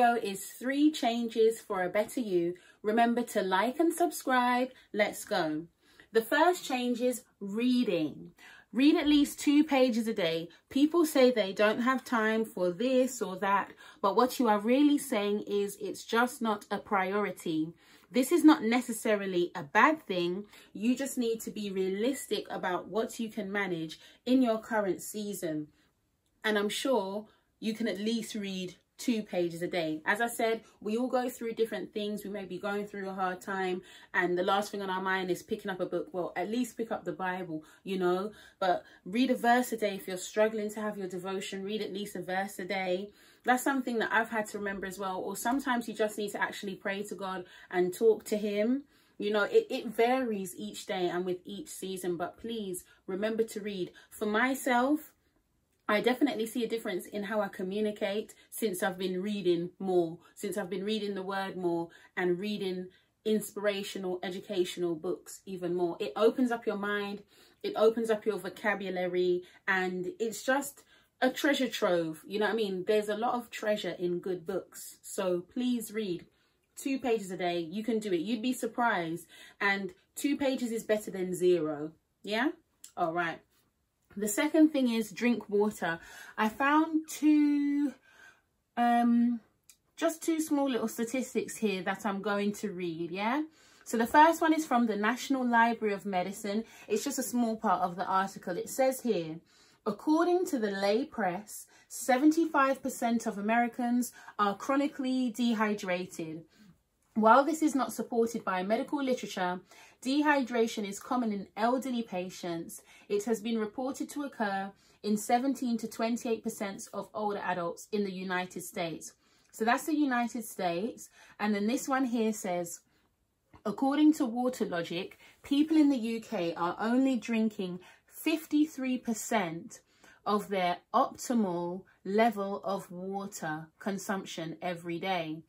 video is 3 changes for a better you. Remember to like and subscribe. Let's go. The first change is reading. Read at least 2 pages a day. People say they don't have time for this or that, but what you are really saying is it's just not a priority. This is not necessarily a bad thing. You just need to be realistic about what you can manage in your current season. And I'm sure you can at least read 2 pages a day. As I said, we all go through different things. We may be going through a hard time and the last thing on our mind is picking up a book. Well, at least pick up the Bible, you know, but read a verse a day. If you're struggling to have your devotion, read at least a verse a day. That's something that I've had to remember as well. Or sometimes you just need to actually pray to God and talk to him. You know, it varies each day and with each season, but please remember to read. For myself, I definitely see a difference in how I communicate since I've been reading more, since I've been reading the word more and reading inspirational, educational books even more. It opens up your mind, it opens up your vocabulary, and it's just a treasure trove. You know what I mean? There's a lot of treasure in good books. So please read 2 pages a day. You can do it. You'd be surprised. And 2 pages is better than 0. Yeah? All right. The second thing is drink water. I found just two small little statistics here that I'm going to read, yeah? So the first one is from the National Library of Medicine. It's just a small part of the article. It says here, according to the lay press, 75% of Americans are chronically dehydrated. While this is not supported by medical literature, dehydration is common in elderly patients. It has been reported to occur in 17 to 28% of older adults in the United States. So that's the United States. And then this one here says, according to Waterlogic, people in the UK are only drinking 53% of their optimal level of water consumption every day.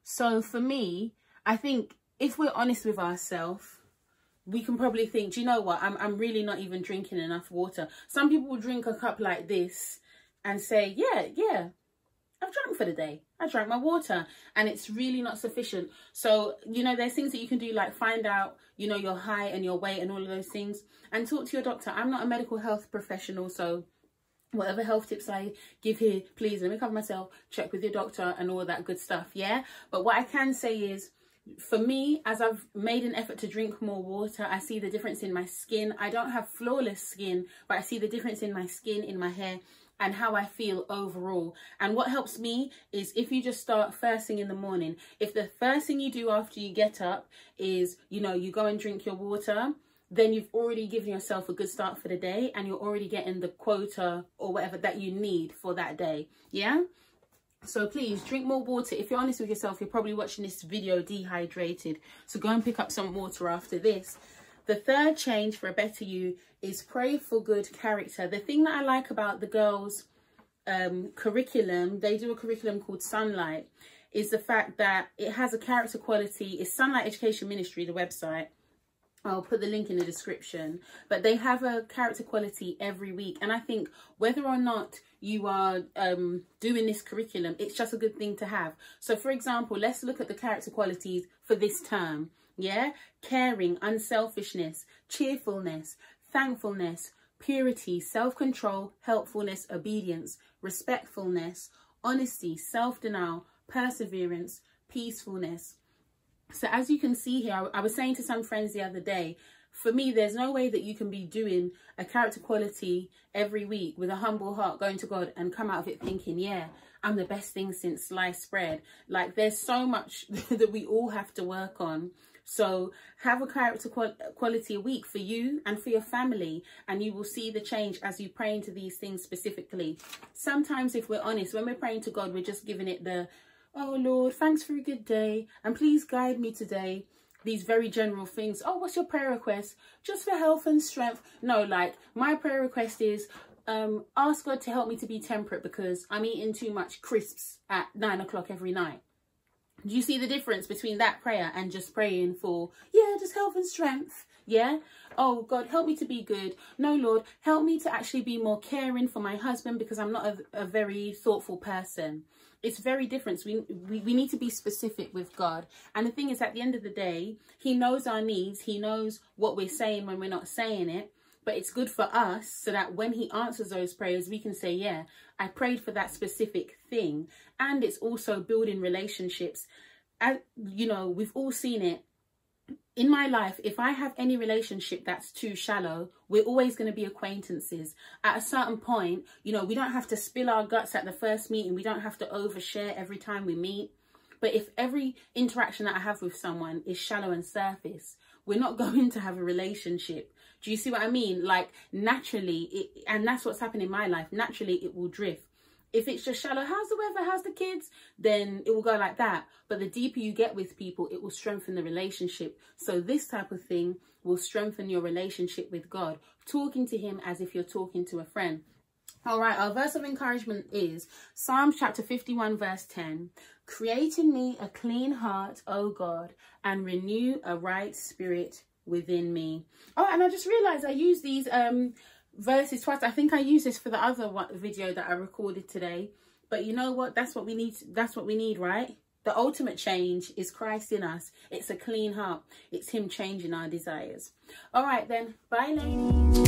So for me, I think if we're honest with ourselves, we can probably think, do you know what? I'm really not even drinking enough water. Some people will drink a cup like this and say, yeah, I've drank for the day. I drank my water, and it's really not sufficient. So, you know, there's things that you can do, like find out, you know, your height and your weight and all of those things, and talk to your doctor. I'm not a medical health professional, so whatever health tips I give here, please let me cover myself, check with your doctor and all that good stuff, yeah? But what I can say is, for me, as I've made an effort to drink more water, I see the difference in my skin. I don't have flawless skin, but I see the difference in my skin, in my hair, and how I feel overall. And what helps me is if you just start first thing in the morning. If the first thing you do after you get up is, you know, you go and drink your water, then you've already given yourself a good start for the day and you're already getting the quota or whatever that you need for that day, yeah? So please drink more water. If you're honest with yourself, you're probably watching this video dehydrated. So go and pick up some water after this. The third change for a better you is pray for good character. The thing that I like about the girls' curriculum, they do a curriculum called Sunlight, is the fact that it has a character quality. It's Sunlight Education Ministry, the website. I'll put the link in the description, but they have a character quality every week. And I think whether or not you are doing this curriculum, it's just a good thing to have. So for example, let's look at the character qualities for this term. Yeah, caring, unselfishness, cheerfulness, thankfulness, purity, self-control, helpfulness, obedience, respectfulness, honesty, self-denial, perseverance, peacefulness. So as you can see here, I was saying to some friends the other day, for me, there's no way that you can be doing a character quality every week with a humble heart, going to God and come out of it thinking, yeah, I'm the best thing since sliced bread. Like, there's so much that we all have to work on. So have a character quality a week for you and for your family, and you will see the change as you pray into these things specifically. Sometimes, if we're honest, when we're praying to God, we're just giving it the, oh Lord, thanks for a good day, and please guide me today. These very general things. Oh, what's your prayer request? Just for health and strength. No, like, my prayer request is ask God to help me to be temperate because I'm eating too much crisps at 9 o'clock every night. Do you see the difference between that prayer and just praying for, yeah, just health and strength? Yeah. Oh God, help me to be good. No, Lord, help me to actually be more caring for my husband because I'm not a very thoughtful person. It's very different. We need to be specific with God. And the thing is, at the end of the day, he knows our needs. He knows what we're saying when we're not saying it. But it's good for us so that when he answers those prayers, we can say, yeah, I prayed for that specific thing. And it's also building relationships. And, you know, we've all seen it. In my life, if I have any relationship that's too shallow, we're always going to be acquaintances. At a certain point, you know, we don't have to spill our guts at the first meeting. We don't have to overshare every time we meet. But if every interaction that I have with someone is shallow and surface, we're not going to have a relationship. Do you see what I mean? Like, naturally, and that's what's happened in my life. Naturally, it will drift. If it's just shallow, how's the weather, how's the kids, then it will go like that. But the deeper you get with people, it will strengthen the relationship. So this type of thing will strengthen your relationship with God, talking to him as if you're talking to a friend. All right, our verse of encouragement is Psalms chapter 51, verse 10. Create in me a clean heart, O God, and renew a right spirit within me. Oh, and I just realized I use these verses twice. I think I used this for the other video that I recorded today. But you know what? That's what we need. That's what we need, right? The ultimate change is Christ in us. It's a clean heart. It's him changing our desires. All right, then. Bye, ladies.